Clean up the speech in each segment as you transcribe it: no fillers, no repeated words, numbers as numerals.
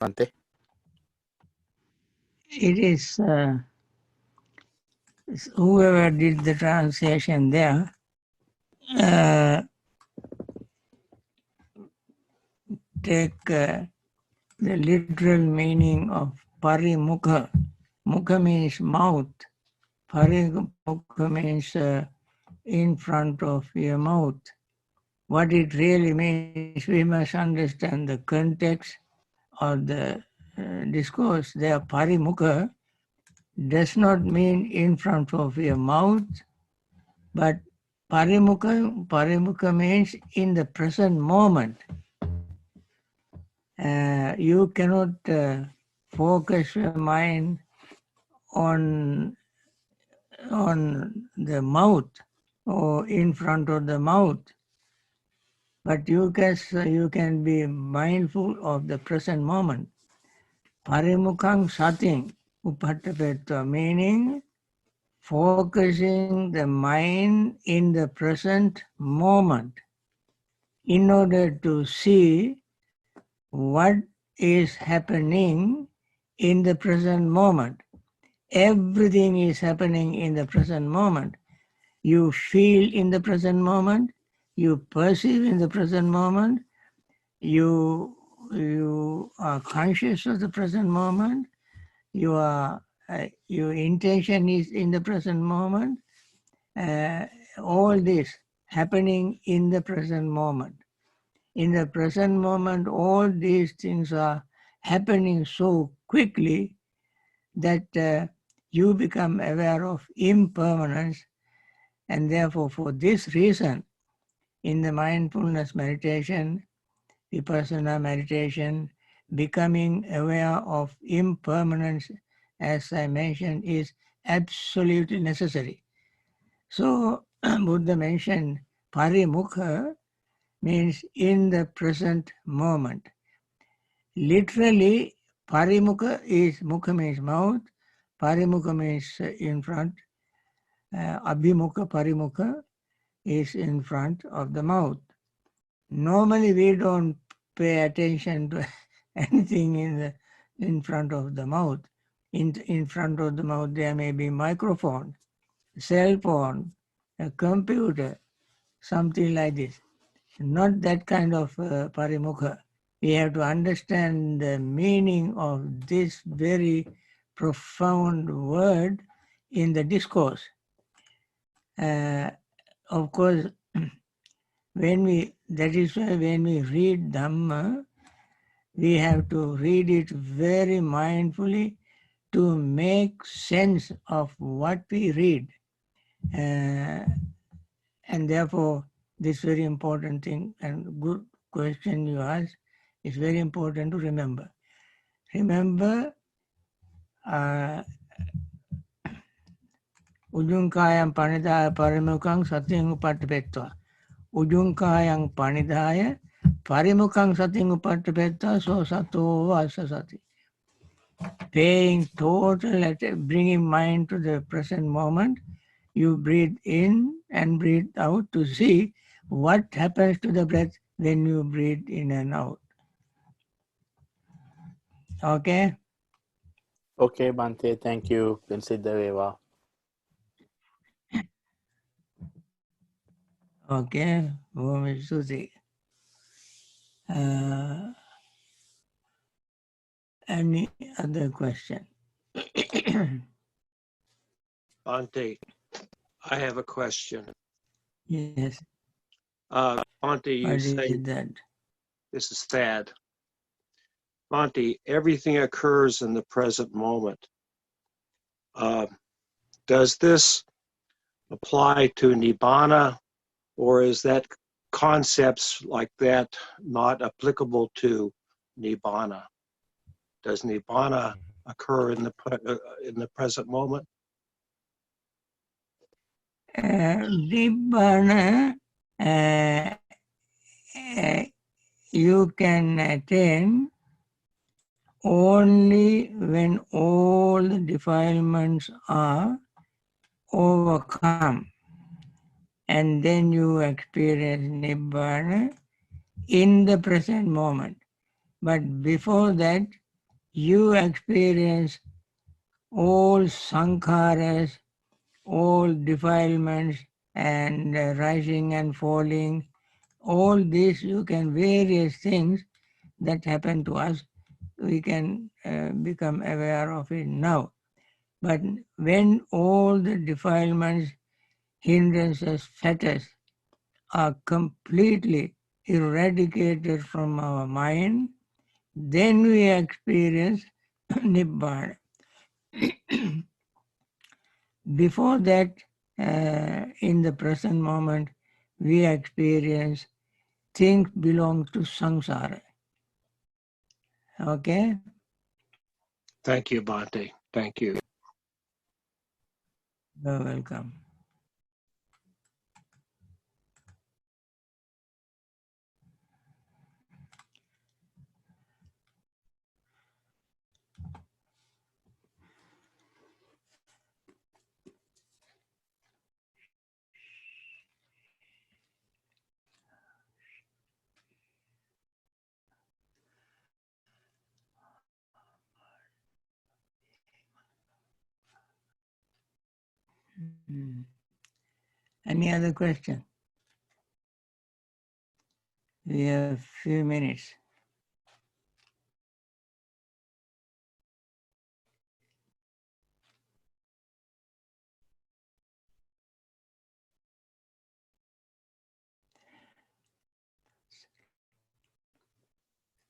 Bhante? It is whoever did the translation there take the literal meaning of parimukha. Mukha means mouth. Parimukha means in front of your mouth. What it really means, we must understand the context of the discourse. There, parimukha does not mean in front of your mouth, but parimukha means in the present moment. You cannot focus your mind on the mouth or in front of the mouth, but you can be mindful of the present moment. Parimukhang sating upattapetta, meaning focusing the mind in the present moment in order to see what is happening in the present moment. Everything is happening in the present moment. You feel in the present moment, you perceive in the present moment, you are conscious of the present moment, your intention is in the present moment. All this happening in the present moment. In the present moment, all these things are happening so quickly that you become aware of impermanence, and therefore for this reason, in the mindfulness meditation, vipassana meditation, becoming aware of impermanence, as I mentioned, is absolutely necessary. So Buddha mentioned parimukha means in the present moment. Literally, parimukha is, mukha means mouth, parimukha means in front, abhimukha, parimukha is in front of the mouth. Normally we don't pay attention to anything in front of the mouth. In front of the mouth there may be microphone, cell phone, a computer, something like this. Not that kind of parimukha. We have to understand the meaning of this very profound word in the discourse. Of course, that is why when we read Dhamma, we have to read it very mindfully to make sense of what we read. And therefore, this very important thing and good question you asked is very important to remember. Remember, Ujjunkayam panidaya parimukang satyang upattapetta. Ujjunkayam panidaya parimukang satyang upattapetta so sato vasasati. Paying total, bringing mind to the present moment, you breathe in and breathe out to see what happens to the breath when you breathe in and out. Okay? Okay, Bhante, thank you. Consider. Okay, Om Susi. Any other question? Bhante, I have a question. Yes. Bhante, you What say is that? this is sad. Bhante, everything occurs in the present moment. Does this apply to Nibbana, or is that concepts like that not applicable to Nibbana? Does Nibbana occur in the present moment? Nibbana, you can attain only when all the defilements are overcome, and then you experience Nibbana in the present moment. But before that, you experience all sankharas, all defilements and rising and falling, all this you can, various things that happen to us, we can become aware of it now. But when all the defilements, hindrances, fetters are completely eradicated from our mind, then we experience Nibbana. Before that, in the present moment, we experience things belong to samsara. Okay? Thank you, Bhante. Thank you. You're welcome. Any other question? We have a few minutes.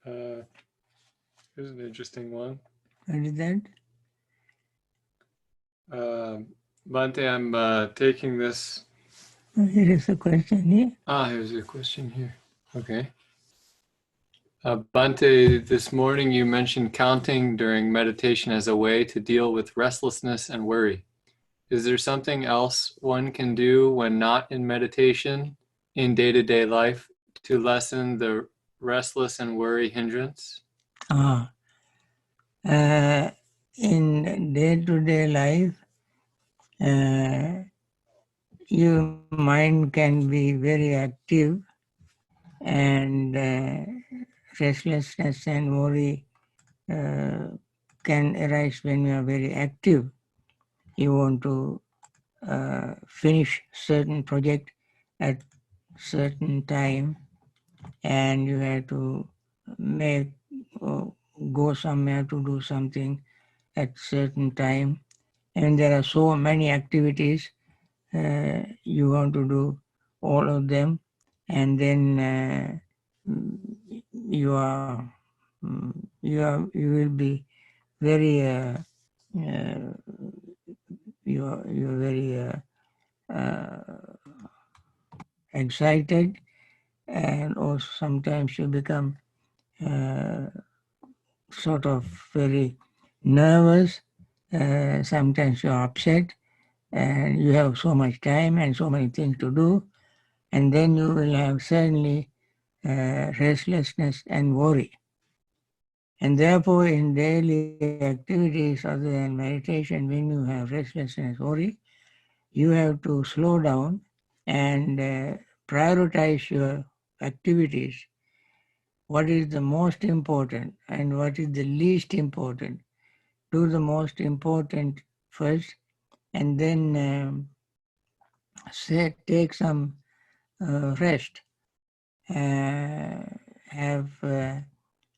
Here's an interesting one. What is that? Bhante, I'm taking this. Here is a question here. Here's a question here. Okay. Bhante, this morning you mentioned counting during meditation as a way to deal with restlessness and worry. Is there something else one can do when not in meditation in day-to-day life to lessen the restless and worry hindrance? In day-to-day life, your mind can be very active, and restlessness and worry can arise when you are very active. You want to finish certain project at certain time, and you have to make go somewhere to do something at certain time, and there are so many activities you want to do all of them, and then you will be very you're very excited, and also sometimes you become sort of very nervous. Sometimes you're upset, and you have so much time and so many things to do, and then you will have suddenly restlessness and worry. And therefore, in daily activities other than meditation, when you have restlessness, worry, you have to slow down and prioritize your activities. What is the most important and what is the least important? Do the most important first, and then take some rest. Have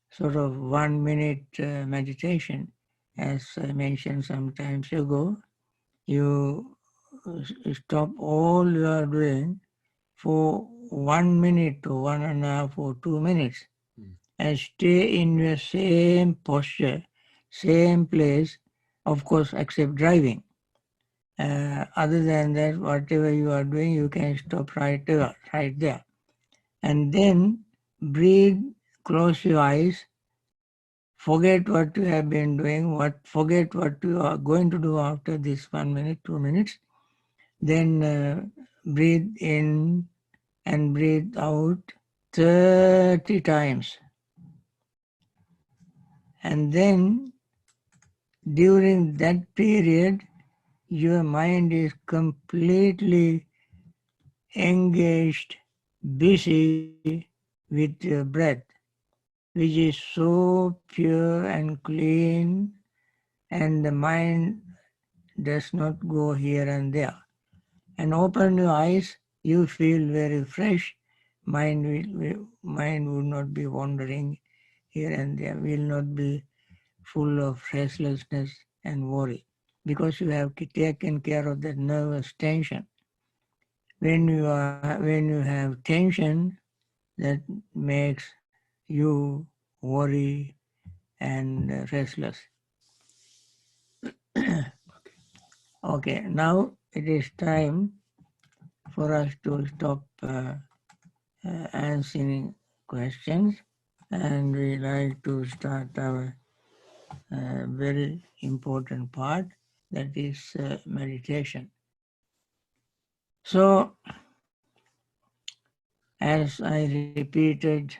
sort of 1 minute meditation. As I mentioned some times ago, you stop all you are doing for 1 minute to 1.5 or 2 minutes and stay in your same posture, same place, of course, except driving. Other than that, whatever you are doing, you can stop right there. And then breathe, close your eyes, forget what you have been doing, forget what you are going to do after this 1 minute, 2 minutes. Then breathe in and breathe out 30 times. And then during that period, your mind is completely engaged, busy with your breath. which is so pure and clean, and the mind does not go here and there. And open your eyes, you feel very fresh. Mind would not be wandering here and there, will not be full of restlessness and worry, because you have taken care of that nervous tension. When you have tension, that makes you worry and restless. Okay, now it is time for us to stop answering questions, and we like to start our very important part, that is meditation. So, as I repeated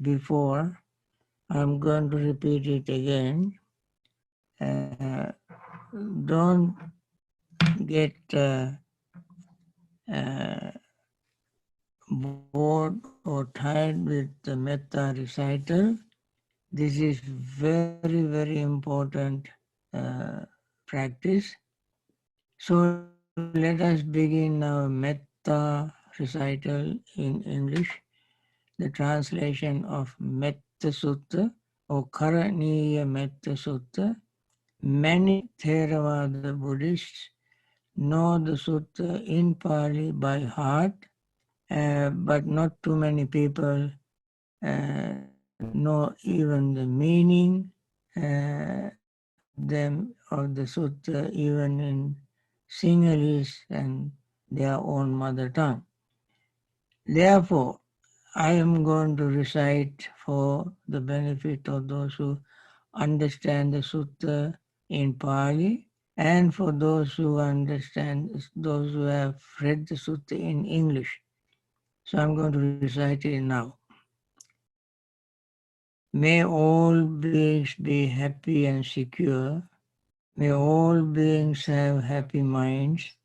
before, I'm going to repeat it again. Don't get bored or tired with the metta recital. This is very, very important practice. So let us begin our metta recital in English. The translation of Metta Sutta or Karaniya Metta Sutta. Many Theravada Buddhists know the sutta in Pali by heart, but not too many people know even the meaning of the sutta even in Sinhalese and their own mother tongue. Therefore, I am going to recite for the benefit of those who understand the sutta in Pali, and for those who those who have read the sutta in English. So I'm going to recite it now. May all beings be happy and secure. May all beings have happy minds.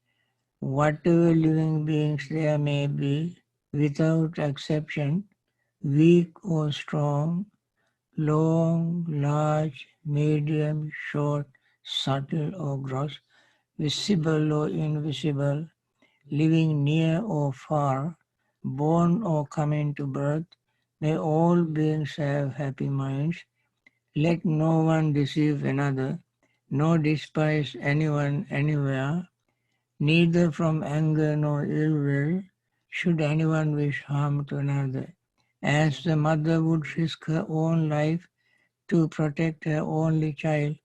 Whatever living beings there may be, without exception, weak or strong, long, large, medium, short, subtle or gross, visible or invisible, living near or far, born or coming to birth, may all beings have happy minds. Let no one deceive another, nor despise anyone anywhere, neither from anger nor ill will should anyone wish harm to another. As the mother would risk her own life to protect her only child,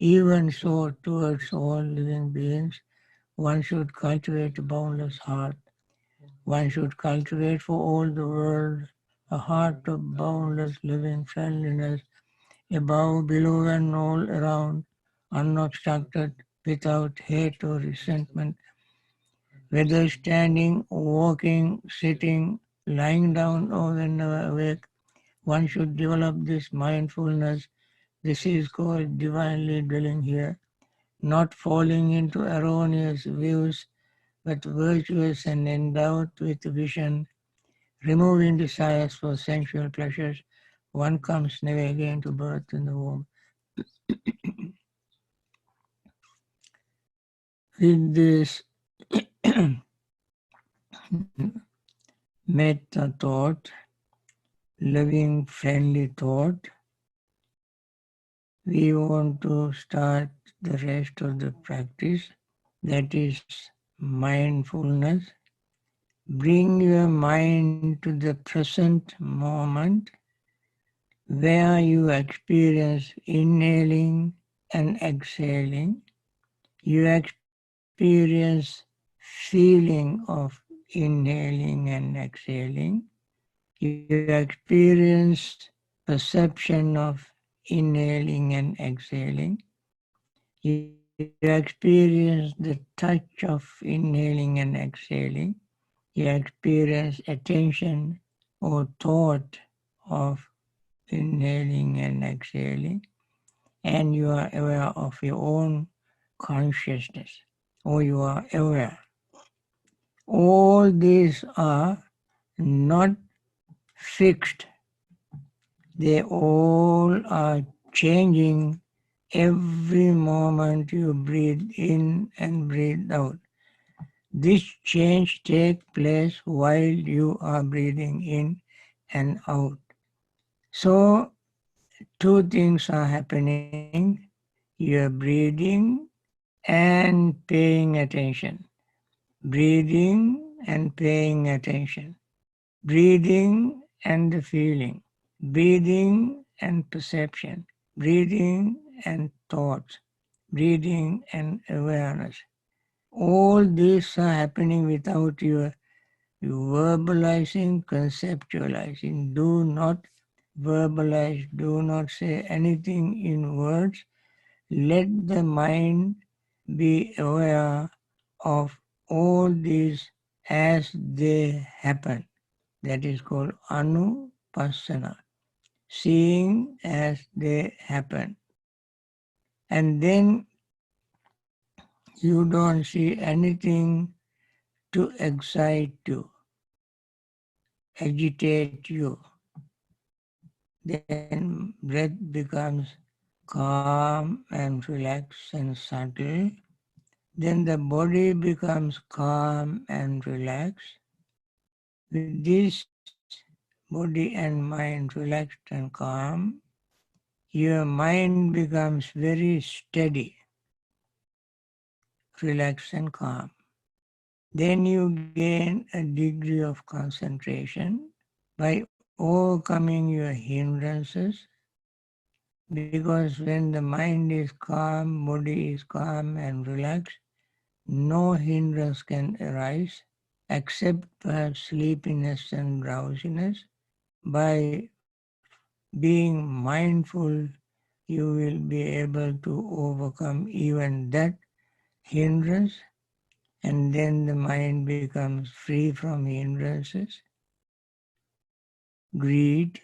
even so towards all living beings, one should cultivate a boundless heart. One should cultivate for all the world a heart of boundless living friendliness, above, below, and all around, unobstructed, without hate or resentment. Whether standing, walking, sitting, lying down, or whenever awake, one should develop this mindfulness. This is called divinely dwelling here, not falling into erroneous views, but virtuous and endowed with vision, removing desires for sensual pleasures. One comes never again to birth in the womb. With this metta thought, loving, friendly thought, we want to start the rest of the practice, that is mindfulness. Bring your mind to the present moment where you experience inhaling and exhaling. You experience feeling of inhaling and exhaling. You experience perception of inhaling and exhaling. You experience the touch of inhaling and exhaling. You experience attention or thought of inhaling and exhaling. And you are aware of your own consciousness, or you are aware. All these are not fixed. They all are changing every moment you breathe in and breathe out. This change takes place while you are breathing in and out. So, two things are happening. You are breathing and paying attention. Breathing and paying attention. Breathing and feeling. Breathing and perception. Breathing and thoughts. Breathing and awareness. All these are happening without your verbalizing, conceptualizing. Do not verbalize, do not say anything in words. Let the mind be aware of all these as they happen. That is called anupassana, seeing as they happen. And then you don't see anything to excite you, agitate you. Then breath becomes calm and relaxed and subtle. Then the body becomes calm and relaxed. With this body and mind relaxed and calm, your mind becomes very steady, relaxed and calm. Then you gain a degree of concentration by overcoming your hindrances, because when the mind is calm, body is calm and relaxed, no hindrance can arise except perhaps sleepiness and drowsiness. By being mindful, you will be able to overcome even that hindrance, and then the mind becomes free from hindrances, greed,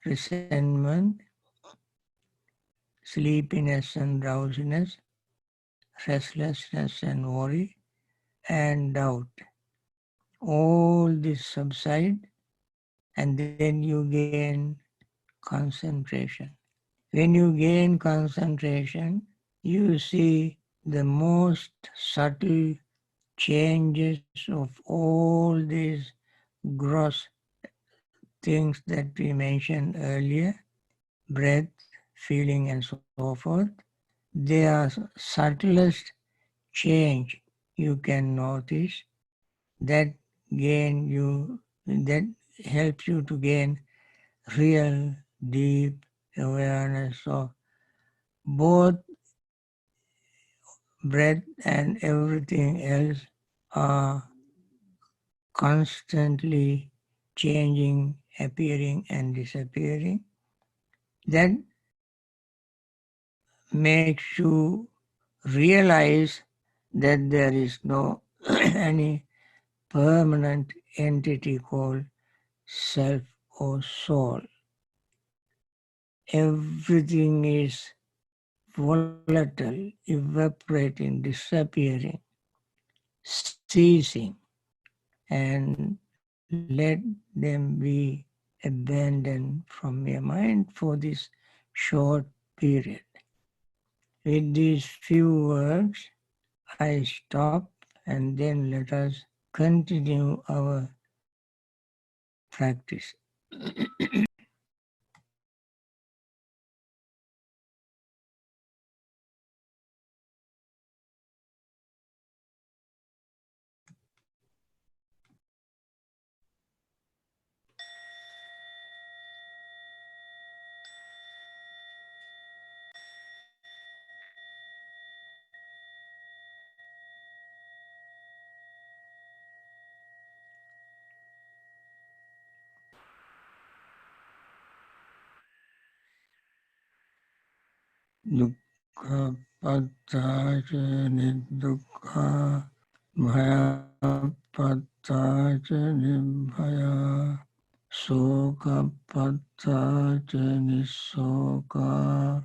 resentment, sleepiness and drowsiness, restlessness and worry, and doubt. All this subside, and then you gain concentration. When you gain concentration, you see the most subtle changes of all these gross things that we mentioned earlier, breath, feeling, and so forth. They are subtlest change you can notice that that helps you to gain real deep awareness of both breath and everything else are constantly changing, appearing and disappearing. That makes you realize that there is no any permanent entity called self or soul. Everything is volatile, evaporating, disappearing, ceasing, and let them be abandoned from your mind for this short period. With these few words, I stop, and then let us continue our practice. Dukkha pattaca nidukkha bhaya pattaca nibhaya soka pattaca nisoka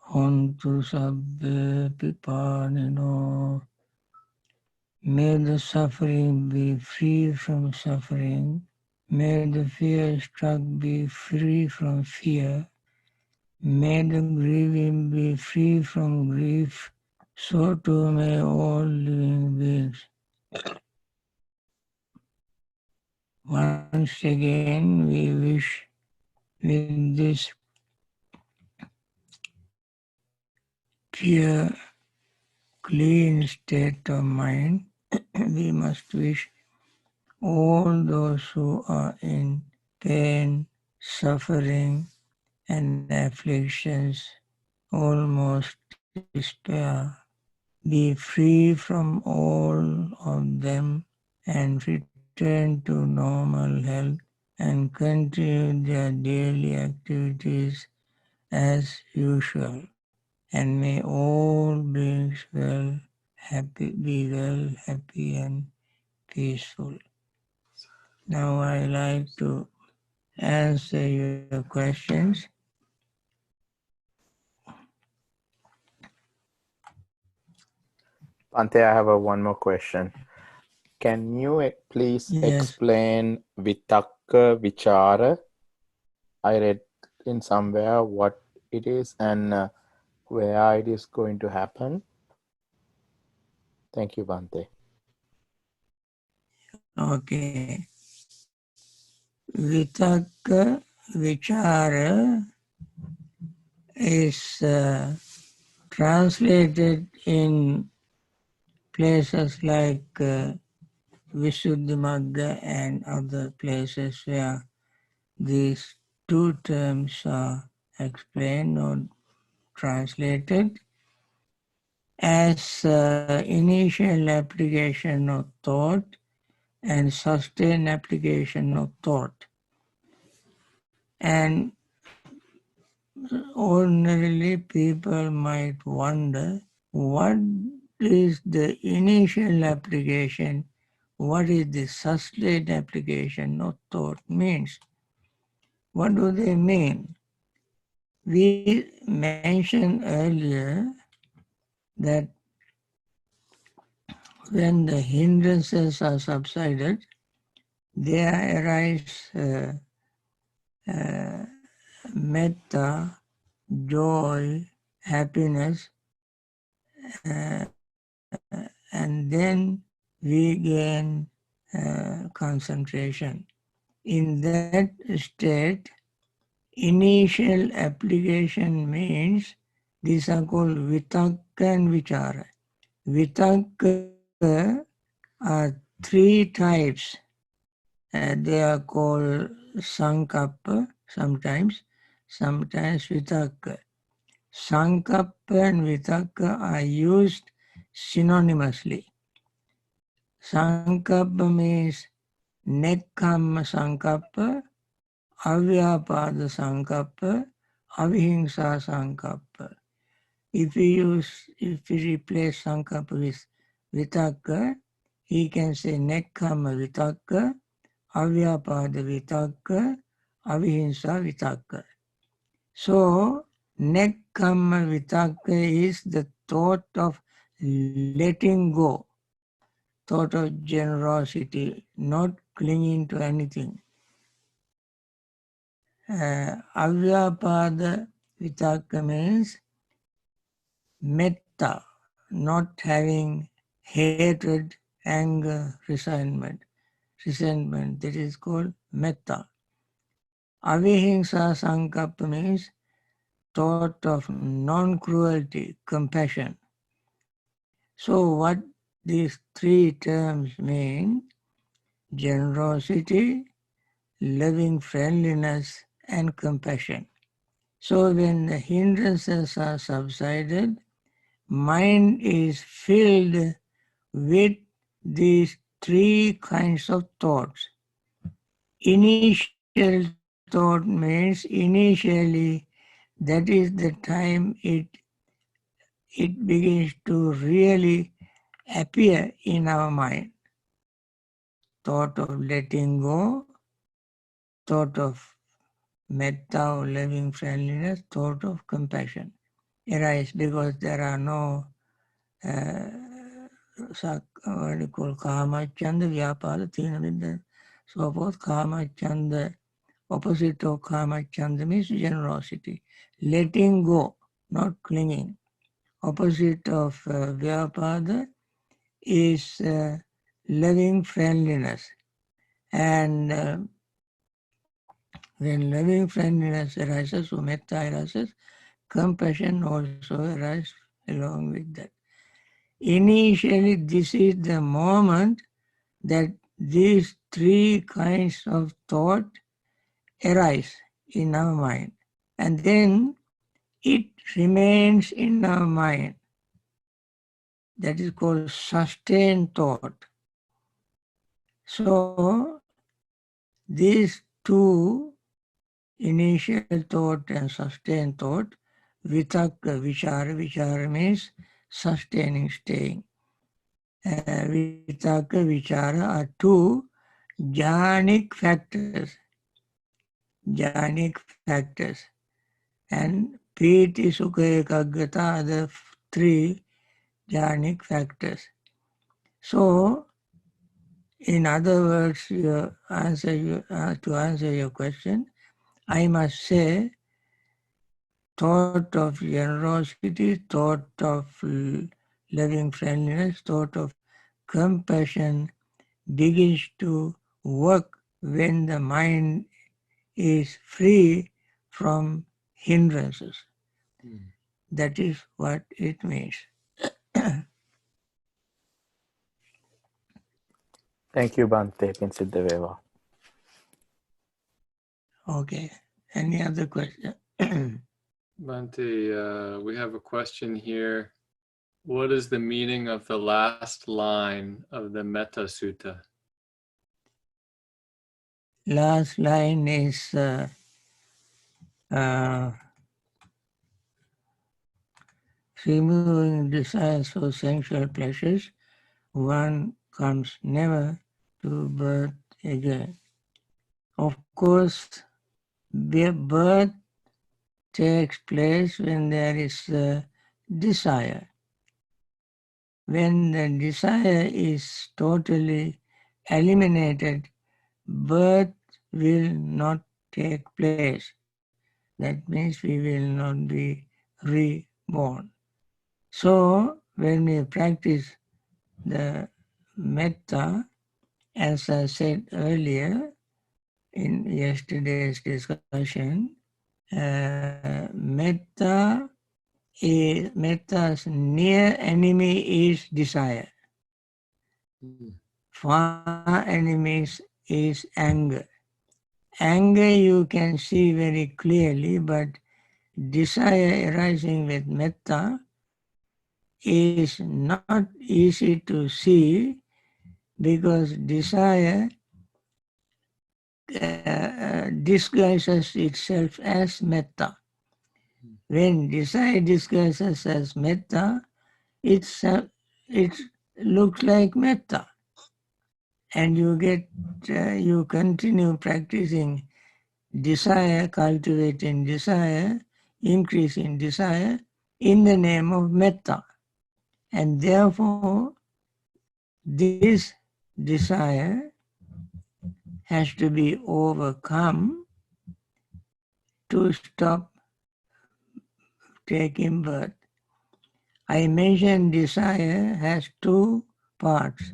hontu sabbe pipanino. May the suffering be free from suffering. May the fear struck be free from fear. May the grieving be free from grief. So too may all living beings. Once again, we wish with this pure, clean state of mind, we must wish all those who are in pain, suffering, and afflictions, almost despair, be free from all of them and return to normal health and continue their daily activities as usual. And may all beings be well, happy, and peaceful. Now I like to answer your questions. Bhante, I have one more question. Can you please Yes. explain vitakka vichara? I read in somewhere what it is and where it is going to happen. Thank you, Bhante. Okay. Vitakka vichara is translated in places like Visuddhimagga and other places where these two terms are explained or translated as initial application of thought and sustained application of thought. And ordinarily people might wonder what is the initial application, what is the sustained application of thought means. What do they mean? We mentioned earlier that when the hindrances are subsided, there arise metta, joy, happiness, and then we gain concentration. In that state, initial application means these are called vitakka and vichara. Vitakka are three types. They are called sankappa sometimes vitakka. Sankappa and vitakka are used synonymously. Sankappa means nekkhamma sankappa, avyapada sankappa, avihingsa sankappa. If we replace sankappa with vitakka, he can say nekkhamma vitakka, avyapada vitakka, avihingsa vitakka. So, nekkhamma vitakka is the thought of letting go, thought of generosity, not clinging to anything. Avyapada vitakka means metta, not having hatred, anger, resentment. That is called metta. Avihingsa sankappa means thought of non-cruelty, compassion. So what these three terms mean: generosity, loving friendliness, and compassion. So when the hindrances are subsided, mind is filled with these three kinds of thoughts. Initial thought means initially that is the time it begins to really appear in our mind. Thought of letting go, thought of metta or loving friendliness, thought of compassion arise because there are no what you call kama, chanda, vyapada, thina, so forth. Kama Chanda, opposite of Kama Chanda means generosity. Letting go, not clinging. Opposite of Vyapada is loving friendliness. And when loving friendliness arises, so metta arises, compassion also arises along with that. Initially, this is the moment that these three kinds of thought arise in our mind. And then it remains in our mind. That is called sustained thought. So, these two, initial thought and sustained thought, vitakka, vichara means sustaining, staying. Vitakka, vichara are two jhanic factors. Jhanic factors. And piti, sukha, ekaggata are the three jhanic factors. So, in other words, to answer your question, I must say, thought of generosity, thought of loving friendliness, thought of compassion begins to work when the mind is free from hindrances. That is what it means. Thank you, Bhante, Pinsiddhaveva. Okay. Any other question? Bhante, we have a question here. What is the meaning of the last line of the Metta Sutta? Last line is removing desires for sensual pleasures, one comes never to birth again. Of course, birth takes place when there is desire. When the desire is totally eliminated, birth will not take place. That means we will not be reborn. So, when we practice the metta, as I said earlier in yesterday's discussion, metta's near enemy is desire. Far enemies is anger. Anger you can see very clearly, but desire arising with metta is not easy to see because desire disguises itself as metta. When desire disguises as metta, it looks like metta. And you continue practicing desire, cultivating desire, increasing desire in the name of metta. And therefore, this desire has to be overcome to stop taking birth. I mentioned desire has two parts.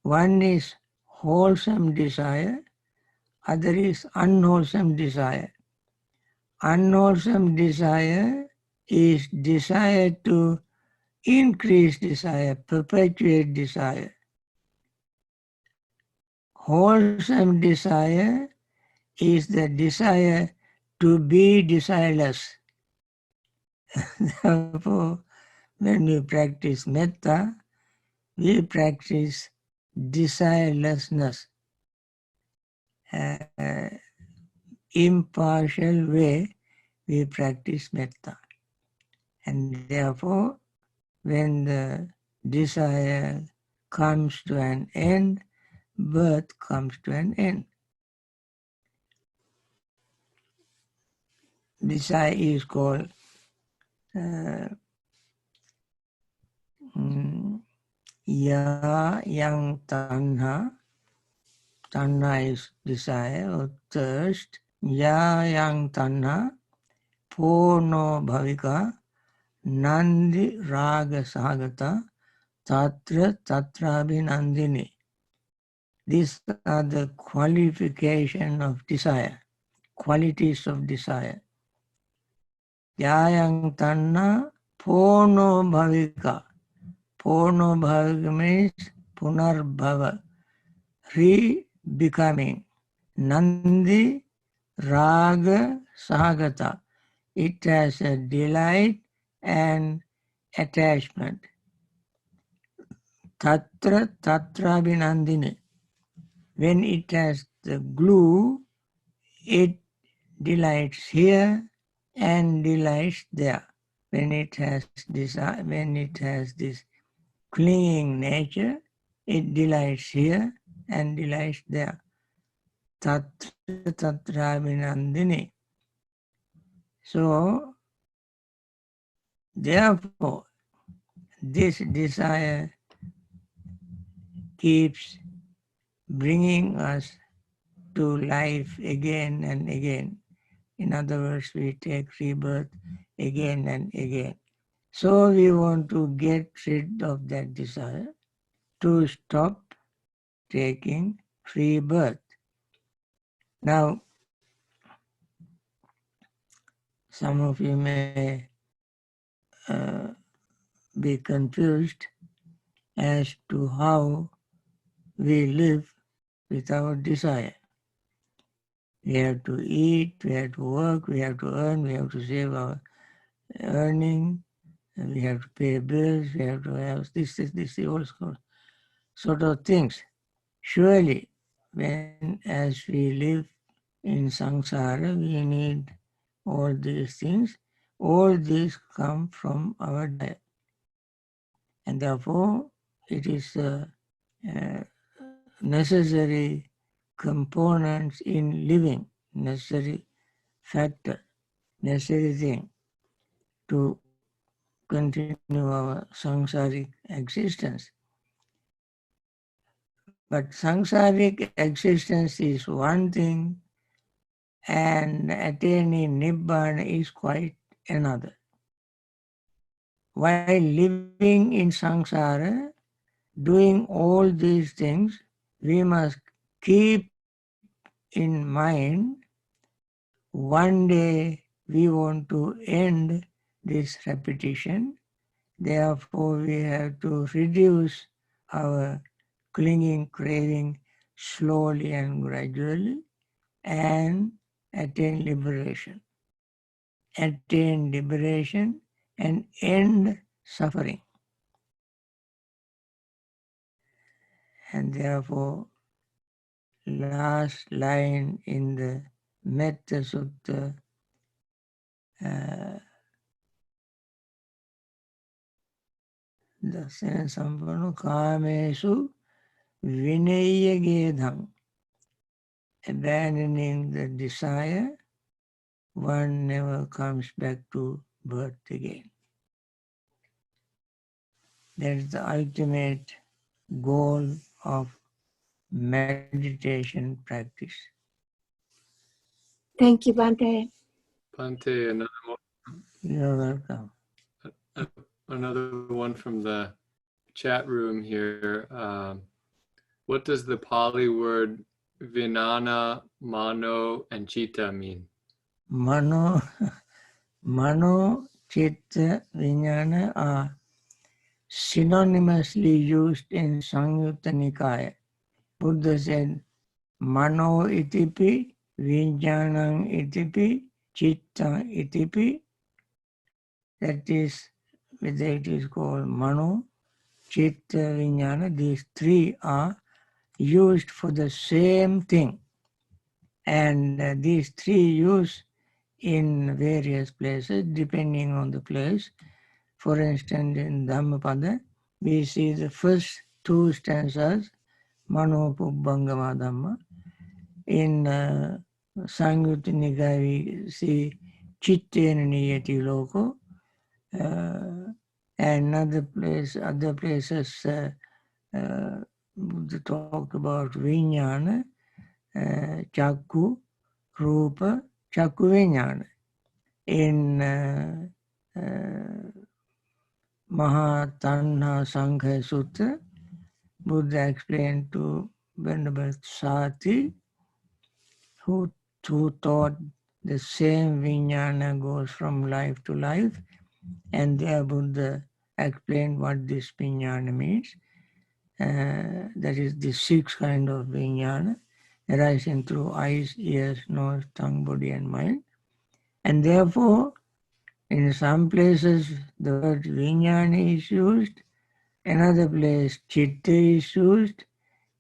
One is wholesome desire, other is unwholesome desire. Unwholesome desire is desire to increase desire, perpetuate desire. Wholesome desire is the desire to be desireless. Therefore, when we practice metta, we practice desirelessness, impartial way we practice metta. And therefore, when the desire comes to an end, birth comes to an end. Desire is called ya yang tanha, Tanha is desire or thirst. Yayang tanha pono bhavika nandi raga sagata tatra tatrabhinandini. These are the qualification of desire, qualities of desire. Yayang tanha pono bhavika. Pono bhavika means punarbhava, re-becoming. Nandi raga sagata. It has a delight and attachment. Tatra tatrabhinandini. When it has the glue, it delights here and delights there. When it has this clinging nature, it delights here and delights there. Tatra tatrabhinandini. So, therefore, this desire keeps bringing us to life again and again. In other words, we take rebirth again and again. So we want to get rid of that desire to stop taking free birth. Now, some of you may be confused as to how we live without desire. We have to eat, we have to work, we have to earn, we have to save our earning, and we have to pay bills, we have to have this, all sort of things. Surely, when as we live in samsara, we need all these things. All these come from our diet. And therefore, it is necessary components in living, necessary factor, necessary thing to continue our samsaric existence. But samsaric existence is one thing and attaining Nibbana is quite another. While living in samsara, doing all these things, we must keep in mind one day we want to end this repetition. Therefore, we have to reduce our clinging, craving slowly and gradually and attain liberation. Attain liberation and end suffering. And therefore, last line in the Metta Sutta, Dasena Sampano Kamesu Vinaya Gedham. Abandoning the desire, one never comes back to birth again. That is the ultimate goal of meditation practice. Thank you, Bhante. Bhante, You're welcome. another one from the chat room here. What does the Pali word vinanna, mano, and citta mean? Mano, citta, vinanna are synonymously used in Samyutta Nikaya. Buddha said, Mano itipi, vinyanang itipi, citta itipi. That is, whether it is called mano, citta, vijnana, these three are used for the same thing. And these three used in various places depending on the place. For instance, in Dhammapada, we see the first two stanzas, Mano Pubbangama Dhamma. In Samyutta Nikaya, we see Chittena Niyati Loko. And other places, Buddha talked about Vijnana. Chakku, Rupa, Chakku Vijnana. In Mahatanha Sangha Sutta, Buddha explained to Venerable Sati, who thought the same vijnana goes from life to life, and there Buddha explained what this vijnana means. That is the 6 kind of vijnana arising through eyes, ears, nose, tongue, body, and mind. And therefore, in some places the word vijnana is used, another place citta is used,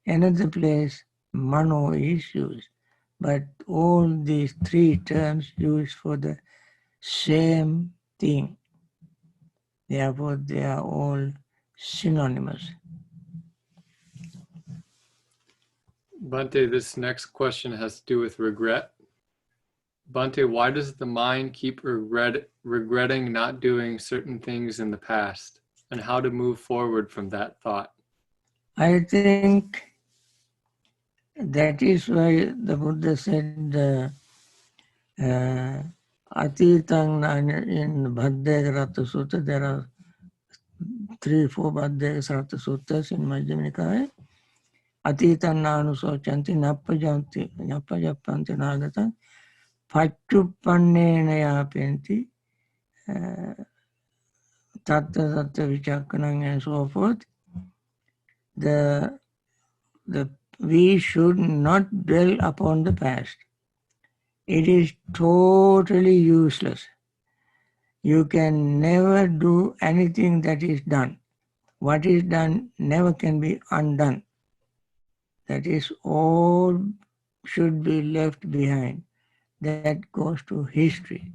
another place mano is used. But all these 3 terms used for the same thing. Therefore, they are all synonymous. Bhante, this next question has to do with regret. Bhante, why does the mind keep regretting not doing certain things in the past, and how to move forward from that thought? I think that is why the Buddha said Atitang in Bhaddegarata Sutta. There are 3-4 Bhaddegarata Suttas in Majjhima Nikaya. Atitang nanusochanti nappajappanti nagata paccupannena yapenti tatta tatta vichakkanam and so forth. We should not dwell upon the past. It is totally useless. You can never do anything that is done. What is done never can be undone. That is all should be left behind. That goes to history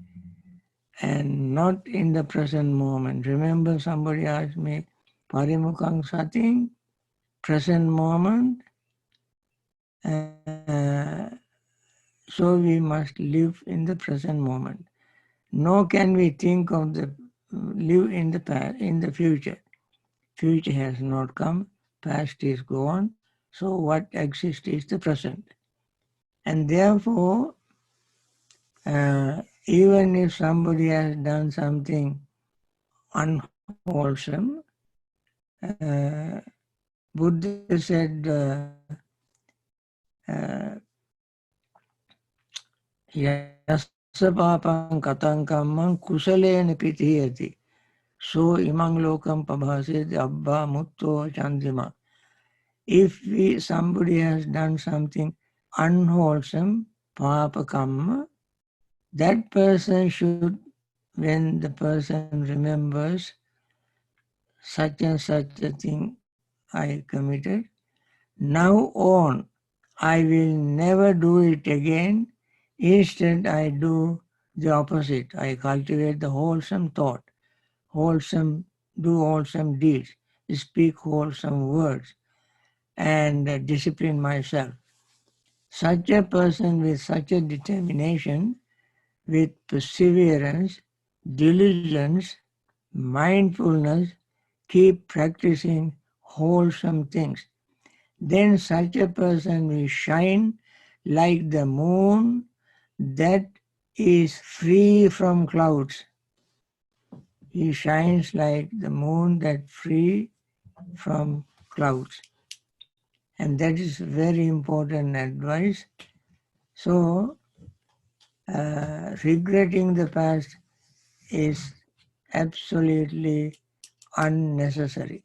and not in the present moment. Remember, somebody asked me, Parimukang Sating, present moment. So we must live in the present moment. Nor can we think of live in the past, in the future. Future has not come, past is gone. So what exists is the present. And therefore, even if somebody has done something unwholesome, Buddha said, Yasapapam katang kammam kusalena pitiyati. So imang lokam pabhasid abba mutto chandima. If somebody has done something unwholesome, papa kamma, that person should, when the person remembers such and such a thing I committed, now on I will never do it again. Instead I do the opposite. I cultivate the wholesome thought, do wholesome deeds, speak wholesome words, and discipline myself. Such a person with such a determination, with perseverance, diligence, mindfulness, keep practicing wholesome things. Then such a person will shine like the moon that is free from clouds. He shines like the moon that free from clouds. And that is very important advice. So, regretting the past is absolutely unnecessary.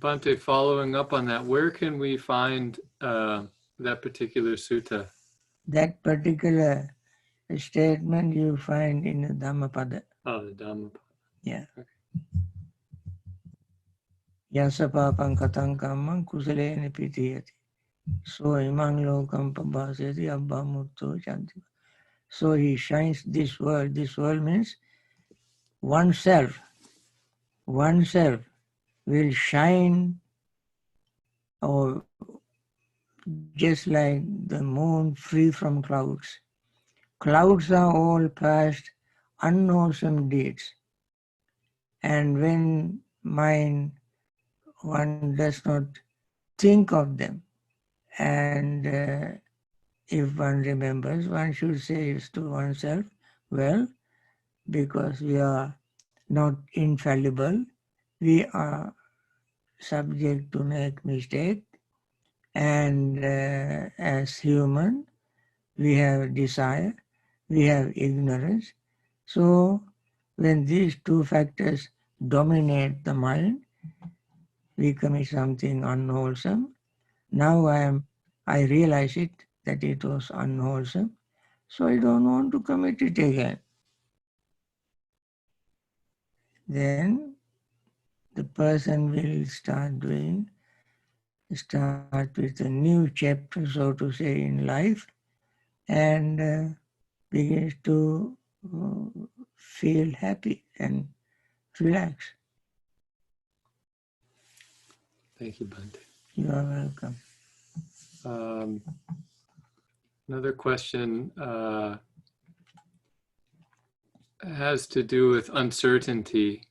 Bhante, following up on that, where can we find that particular sutta? That particular statement you find in the Dhammapada. Oh, the Dhammapada. Yeah. Okay. Yasapapam katang kammam kusalena pitiyati. So imang lokam pabhasyati abba mutto chanti. So he shines this world. This world means oneself. Oneself will shine or just like the moon free from clouds. Clouds are all past unwholesome deeds. And when one does not think of them, And if one remembers, one should say to oneself, well, because we are not infallible, we are subject to make mistake, and as human, we have desire, we have ignorance. So when these two factors dominate the mind, we commit something unwholesome. Now I realize it, that it was unwholesome, so I don't want to commit it again. Then the person will start with a new chapter, so to say, in life, and begins to feel happy and relax. Thank you, Bhante. You are welcome. Another question has to do with uncertainty.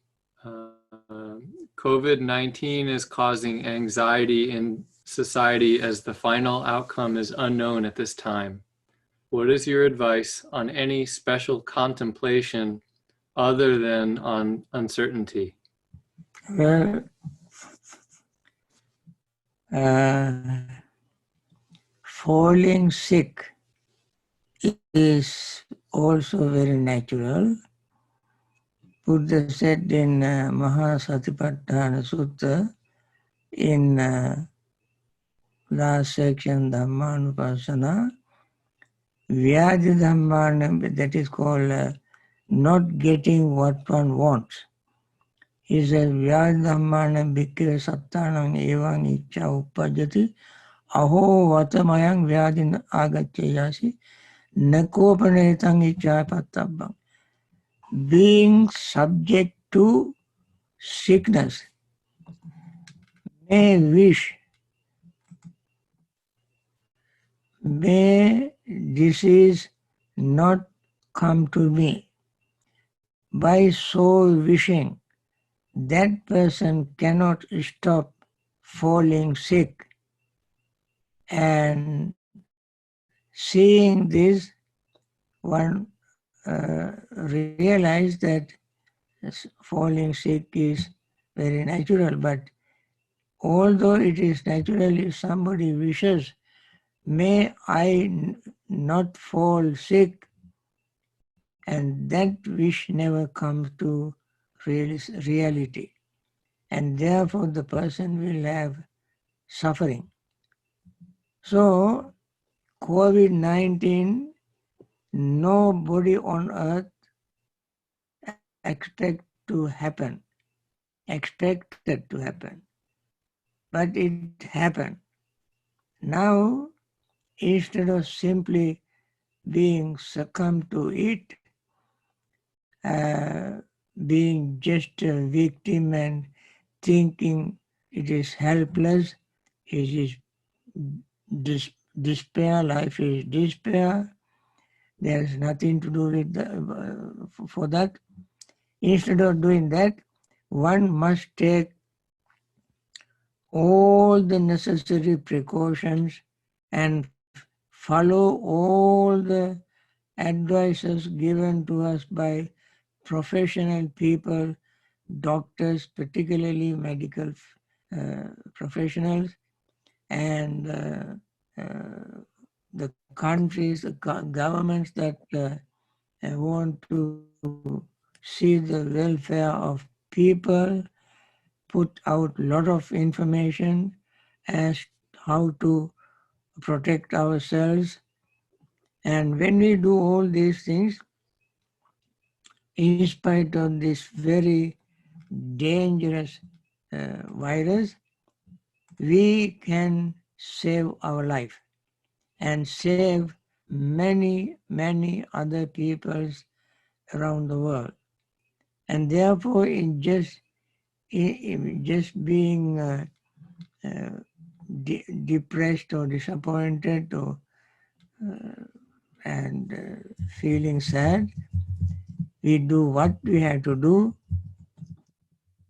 COVID-19 is causing anxiety in society as the final outcome is unknown at this time. What is your advice on any special contemplation other than on uncertainty? Well, falling sick is also very natural. Buddha said in Mahasatipatthana Sutta, in last section, Dhammanupassana, Vyadi Dhammana, that is called not getting what one wants. He says, Vyadi Dhammana bhikkhave sattanam evam iccha uppajjati aho vatamayang vyadin agacchayasi nakopanetam iccha pattabbam. Being subject to sickness may wish, may disease not come to me. By so wishing, that person cannot stop falling sick. And seeing this, one realized that falling sick is very natural, but although it is natural, if somebody wishes, may I not fall sick, and that wish never comes to reality. And therefore the person will have suffering. So COVID-19, nobody on earth expected to happen. But it happened. Now, instead of simply being succumbed to it, being just a victim and thinking it is helpless, it is despair, life is despair, there is nothing to do with for that. Instead of doing that, one must take all the necessary precautions and follow all the advices given to us by professional people, doctors, particularly medical professionals, and the countries, the governments that want to see the welfare of people, put out a lot of information as how to protect ourselves. And when we do all these things, in spite of this very dangerous virus, we can save our life and save many, many other peoples around the world. And therefore, in just being depressed or disappointed or and feeling sad, we do what we have to do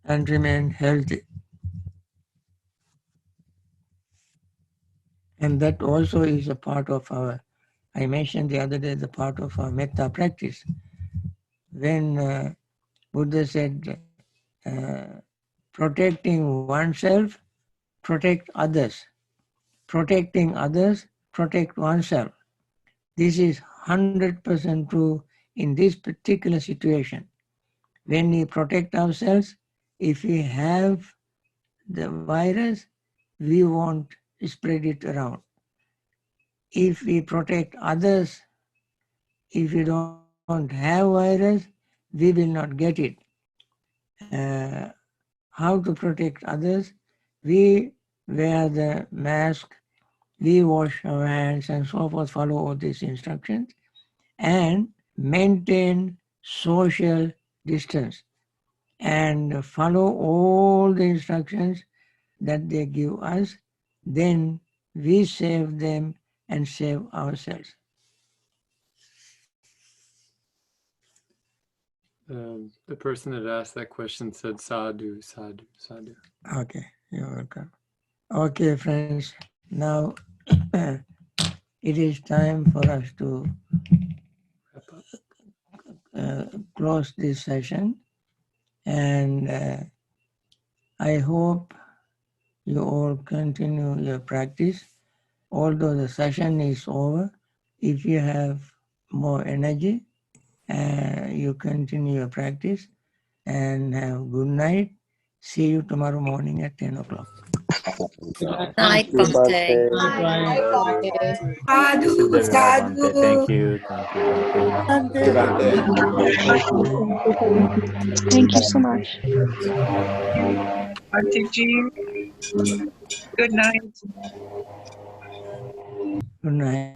and remain healthy. And that also is a part of our, I mentioned the other day, the part of our metta practice. When Buddha said, protecting oneself, protect others. Protecting others, protect oneself. This is 100% true in this particular situation. When we protect ourselves, if we have the virus, we won't spread it around. If we protect others, if we don't have virus, we will not get it. How to protect others? We wear the mask, we wash our hands and so forth, follow all these instructions, and maintain social distance and follow all the instructions that they give us, then we save them and save ourselves. The person that asked that question said sadhu, sadhu, sadhu. Okay, you're welcome. Okay, friends, now it is time for us to close this session, and I hope you all continue your practice. Although the session is over, if you have more energy, you continue your practice, and have good night. See you tomorrow morning at 10 o'clock. Night, Thank you, Bhante. Bhante. Sadhu, sadhu. Bhante. Thank you, Bhante. Thank you so much. Bhante ji, good night. Good night.